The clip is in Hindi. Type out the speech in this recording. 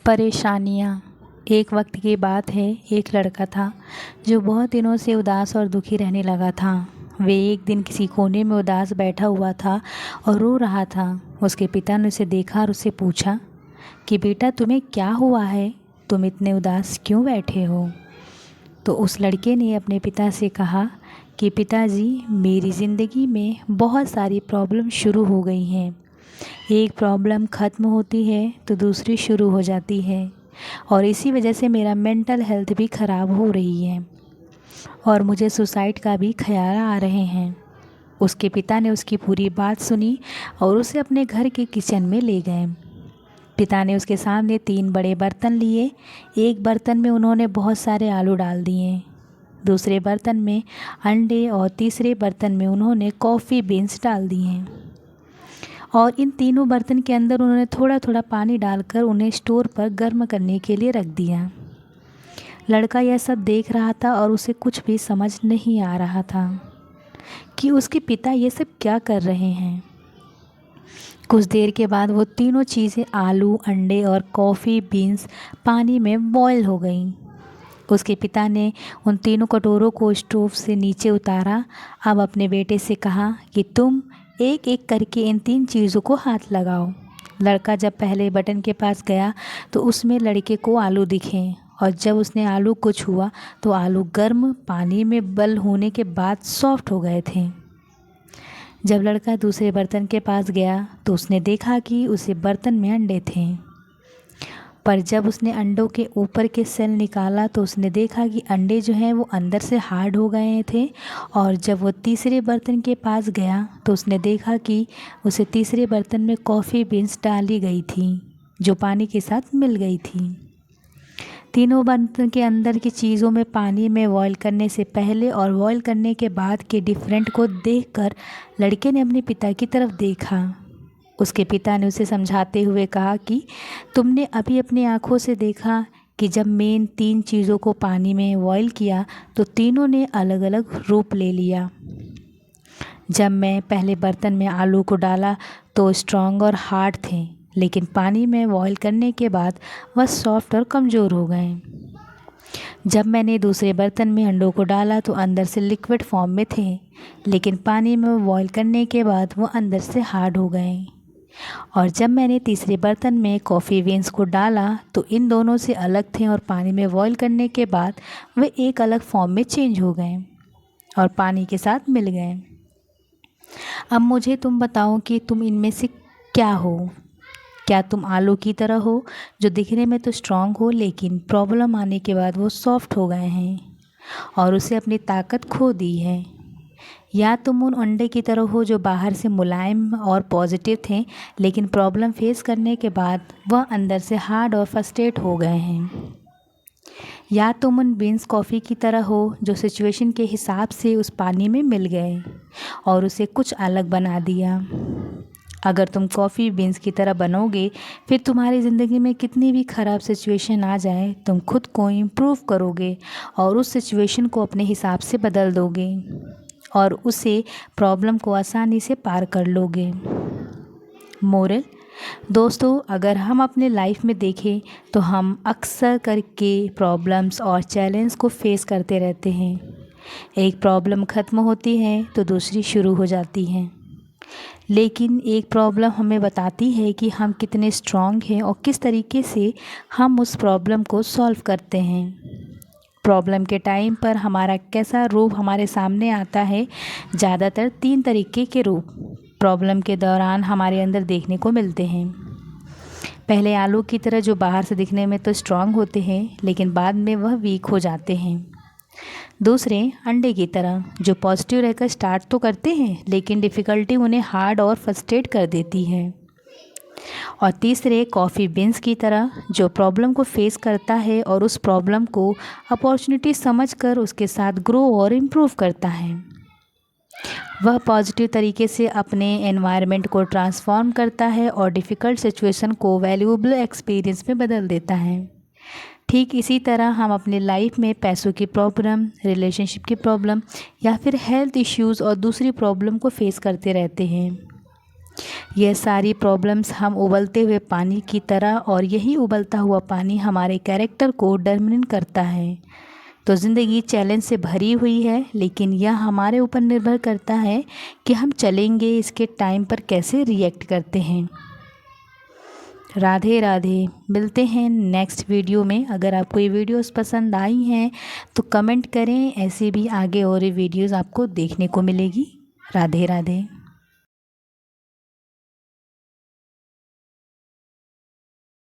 परेशानियाँ। एक वक्त की बात है, एक लड़का था जो बहुत दिनों से उदास और दुखी रहने लगा था। वे एक दिन किसी कोने में उदास बैठा हुआ था और रो रहा था। उसके पिता ने उसे देखा और उससे पूछा कि बेटा, तुम्हें क्या हुआ है? तुम इतने उदास क्यों बैठे हो? तो उस लड़के ने अपने पिता से कहा कि पिताजी, मेरी ज़िंदगी में बहुत सारी प्रॉब्लम शुरू हो गई हैं। एक प्रॉब्लम ख़त्म होती है तो दूसरी शुरू हो जाती है और इसी वजह से मेरा मेंटल हेल्थ भी ख़राब हो रही है और मुझे सुसाइड का भी ख्याल आ रहे हैं। उसके पिता ने उसकी पूरी बात सुनी और उसे अपने घर के किचन में ले गए। पिता ने उसके सामने 3 बड़े बर्तन लिए। एक बर्तन में उन्होंने बहुत सारे आलू डाल दिए, दूसरे बर्तन में अंडे और तीसरे बर्तन में उन्होंने कॉफ़ी बीन्स डाल दिए और इन तीनों बर्तन के अंदर उन्होंने थोड़ा थोड़ा पानी डालकर उन्हें स्टोर पर गर्म करने के लिए रख दिया। लड़का यह सब देख रहा था और उसे कुछ भी समझ नहीं आ रहा था कि उसके पिता ये सब क्या कर रहे हैं। कुछ देर के बाद वो तीनों चीज़ें, आलू, अंडे और कॉफ़ी बीन्स, पानी में बॉयल हो गईं। उसके पिता ने उन तीनों कटोरों को स्टोव से नीचे उतारा। अब अपने बेटे से कहा कि तुम एक एक करके इन 3 चीज़ों को हाथ लगाओ। लड़का जब पहले बटन के पास गया तो उसमें लड़के को आलू दिखे और जब उसने आलू को छुआ तो आलू गर्म पानी में बल होने के बाद सॉफ्ट हो गए थे। जब लड़का दूसरे बर्तन के पास गया तो उसने देखा कि उसे बर्तन में अंडे थे, पर जब उसने अंडों के ऊपर के सेल निकाला तो उसने देखा कि अंडे जो हैं वो अंदर से हार्ड हो गए थे। और जब वो तीसरे बर्तन के पास गया तो उसने देखा कि उसे तीसरे बर्तन में कॉफ़ी बीन्स डाली गई थी जो पानी के साथ मिल गई थी। तीनों बर्तन के अंदर की चीज़ों में पानी में बॉयल करने से पहले और बॉयल करने के बाद के डिफरेंट को देखकर लड़के ने अपने पिता की तरफ देखा। उसके पिता ने उसे समझाते हुए कहा कि तुमने अभी अपनी आँखों से देखा कि जब मेन 3 चीज़ों को पानी में बॉयल किया तो तीनों ने अलग अलग रूप ले लिया। जब मैं पहले बर्तन में आलू को डाला तो स्ट्रॉन्ग और हार्ड थे, लेकिन पानी में बॉयल करने के बाद वह सॉफ्ट और कमज़ोर हो गए। जब मैंने दूसरे बर्तन में अंडों को डाला तो अंदर से लिक्विड फॉर्म में थे, लेकिन पानी में बॉयल करने के बाद वो अंदर से हार्ड हो गए। और जब मैंने तीसरे बर्तन में कॉफ़ी बीन्स को डाला तो इन दोनों से अलग थे और पानी में बॉयल करने के बाद वे एक अलग फॉर्म में चेंज हो गए और पानी के साथ मिल गए। अब मुझे तुम बताओ कि तुम इनमें से क्या हो? क्या तुम आलू की तरह हो जो दिखने में तो स्ट्रॉन्ग हो लेकिन प्रॉब्लम आने के बाद वो सॉफ्ट हो गए हैं और उसे अपनी ताकत खो दी है? या तुम उन अंडे की तरह हो जो बाहर से मुलायम और पॉजिटिव थे लेकिन प्रॉब्लम फेस करने के बाद वह अंदर से हार्ड और फ्रस्ट्रेट हो गए हैं? या तुम उन बीन्स कॉफ़ी की तरह हो जो सिचुएशन के हिसाब से उस पानी में मिल गए और उसे कुछ अलग बना दिया? अगर तुम कॉफ़ी बीन्स की तरह बनोगे फिर तुम्हारी ज़िंदगी में कितनी भी ख़राब सिचुएशन आ जाए तुम खुद को इम्प्रूव करोगे और उस सिचुएशन को अपने हिसाब से बदल दोगे और उसे प्रॉब्लम को आसानी से पार कर लोगे। मोरल: दोस्तों, अगर हम अपने लाइफ में देखें तो हम अक्सर करके प्रॉब्लम्स और चैलेंज को फेस करते रहते हैं। एक प्रॉब्लम ख़त्म होती है तो दूसरी शुरू हो जाती है, लेकिन एक प्रॉब्लम हमें बताती है कि हम कितने स्ट्रॉन्ग हैं और किस तरीके से हम उस प्रॉब्लम को सॉल्व करते हैं। प्रॉब्लम के टाइम पर हमारा कैसा रूप हमारे सामने आता है? ज़्यादातर 3 तरीके के रूप प्रॉब्लम के दौरान हमारे अंदर देखने को मिलते हैं। पहले आलू की तरह जो बाहर से दिखने में तो स्ट्रॉन्ग होते हैं लेकिन बाद में वह वीक हो जाते हैं। दूसरे, अंडे की तरह जो पॉजिटिव रहकर स्टार्ट तो करते हैं लेकिन डिफ़िकल्टी उन्हें हार्ड और फ्रस्ट्रेट कर देती है। और तीसरे, कॉफ़ी बीन्स की तरह जो प्रॉब्लम को फेस करता है और उस प्रॉब्लम को अपॉर्चुनिटी समझकर उसके साथ ग्रो और इम्प्रूव करता है। वह पॉजिटिव तरीके से अपने एनवायरनमेंट को ट्रांसफॉर्म करता है और डिफ़िकल्ट सिचुएशन को वैल्यूएबल एक्सपीरियंस में बदल देता है। ठीक इसी तरह हम अपने लाइफ में पैसों की प्रॉब्लम, रिलेशनशिप की प्रॉब्लम या फिर हेल्थ इश्यूज़ और दूसरी प्रॉब्लम को फेस करते रहते हैं। यह सारी प्रॉब्लम्स हम उबलते हुए पानी की तरह, और यही उबलता हुआ पानी हमारे कैरेक्टर को डिटरमाइन करता है। तो ज़िंदगी चैलेंज से भरी हुई है, लेकिन यह हमारे ऊपर निर्भर करता है कि हम चलेंगे इसके टाइम पर कैसे रिएक्ट करते हैं। राधे राधे। मिलते हैं नेक्स्ट वीडियो में। अगर आपको ये वीडियोस पसंद आई हैं तो कमेंट करें, ऐसे भी आगे और वीडियोस आपको देखने को मिलेगी। राधे राधे।